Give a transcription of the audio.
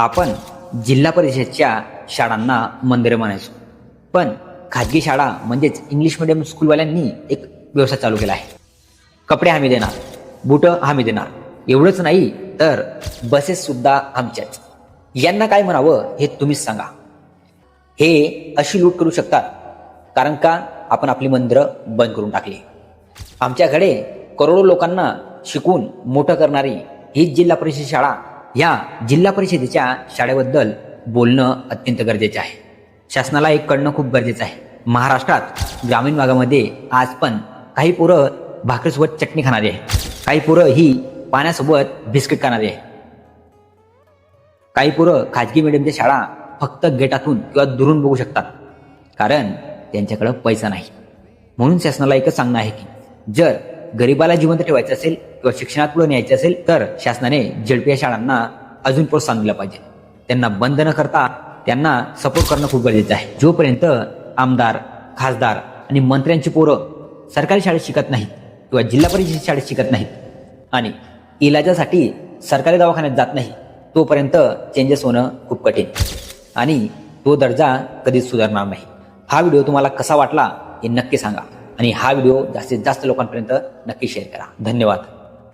आपण जिल्हा परिषदच्या शाळांना मंदिरं म्हणायचो, पण खाजगी शाळा म्हणजेच इंग्लिश मिडियम स्कूलवाल्यांनी एक व्यवसाय चालू केला आहे. कपडे आम्ही देणार, बुटं आम्ही देणार, एवढंच नाही तर बसेस सुद्धा आमच्याच. यांना काय म्हणावं हे तुम्हीच सांगा. हे अशी लूट करू शकतात कारण का आपण आपली मंदिरं बंद करून टाकली. आमच्याकडे करोडो लोकांना शिकून मोठं करणारी ही जिल्हा परिषद शाळा, या जिल्हा परिषदेच्या शाळेबद्दल बोलणं अत्यंत गरजेचं आहे. शासनाला एक कळणं खूप गरजेचं आहे. महाराष्ट्रात ग्रामीण भागामध्ये आज पण काही पोरं भाकरीसोबत चटणी खाणारी आहे, काही पोरं ही पाण्यासोबत बिस्किट खाणारी आहे, काही पोरं खाजगी मिडियमच्या शाळा फक्त गेटातून किंवा दुरून बघू शकतात कारण त्यांच्याकडे पैसा नाही. म्हणून शासनाला एकच सांगणं आहे की जर गरिबाला जिवंत ठेवायचं असेल किंवा शिक्षणात पुढे न्यायचं असेल तर शासनाने झेडपी शाळांना अजून प्रोत्साहन दिलं पाहिजे. त्यांना बंद न करता त्यांना सपोर्ट करणं खूप गरजेचं आहे. जोपर्यंत आमदार, खासदार आणि मंत्र्यांची पोरं सरकारी शाळेत शिकत नाहीत किंवा जिल्हा परिषद शाळेत शिकत नाहीत आणि इलाजासाठी सरकारी दवाखान्यात जात नाही, तोपर्यंत चेंजेस होणं खूप कठीण आणि तो दर्जा कधीच सुधारणार नाही. हा व्हिडिओ तुम्हाला कसा वाटला हे नक्की सांगा आणि हा व्हिडिओ जास्तीत जास्त लोकांपर्यंत नक्की शेअर करा. धन्यवाद.